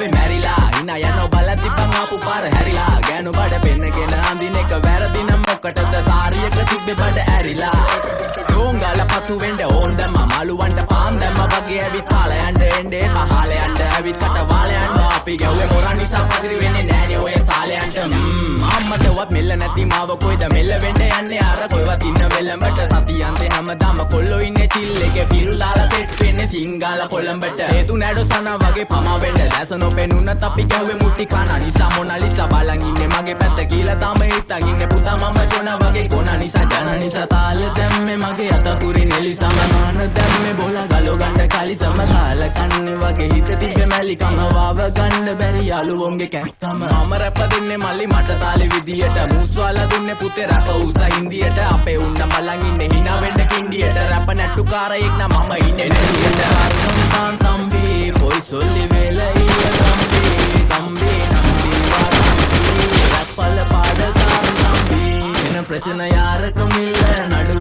ආවේ මැරිලා හිනා යනෝ බලද්දි බං ආපු පාර හැරිලා ගෑනු බඩ පෙන්නගෙන අඳින එක වැරදි නම් මොකටද සාරියක තිබ්බේ බඩ ඇරිලා ඩෝංගල පතු වෙන්න ඕන් දැම්ම මාළුවන්ට පාන් දැම්ම වගේ ඇවිත් කාල යන්න එන්නේ පහල යන්න ඇවිත් කට වාල යන්න අපි ගැව්වේ මොරන් නිසා පදිරි වෙන්නේ නෑනේ ඔය සාලයන්ට අම්මටවත් මෙල්ල නැති මාව කොයිද මෙල්ල වෙන්න යන්නේ අර කොයිවත් ඉන්න වෙලමට සතියන්තේ හැමදාම කොල්ලෝ ඉන්නේ චිල් එකේ පිරුලාලා සෙට් වෙන්නේ සිංගාලා කොළඹට හේතු නැඩෝ සනා වගේ පමා වෙන්න දැසනෝ පෙනුනත් අපි ගැව්වේ මුටි කන නිසා මොනාලිසා බලන් ඉන්නේ මගේ පැත්ත කියලා තම හිටන් ඉන්නේ පුතා මම ජොනා වගේ කොනා නිසා ජන නිසා තාල දැම්මේ මගේ අතකුරි නෙලි සමමාන දැම්මේ බෝලා ගලෝ ගන්න කලි සමකාල කන්නේ වගේ හිත තිබ්බේ මැලි කම වාව ගන්න බැරි යාළුවෝන්ගේ කැක්කම මම රැප දෙන්නේ මල්ලි මට තාලේ විදියට මූස්වාලා දුන්නේ පුතේ රැප උස හින්දියට අපේ උන්න බලන් ඉන්නේ hina වෙන්න කින්ඩියට රැප නැට්ටුකාරයෙක් නම් මම ඉන්නේ නෙලියට අරුන් තම්බි පොයි සොල්ලි වේලයි තම්බි තම්බි තම්බි රැප්පල පාඩකාර තම්බි එන ප්‍රචන යාරක මිල්ල නඩු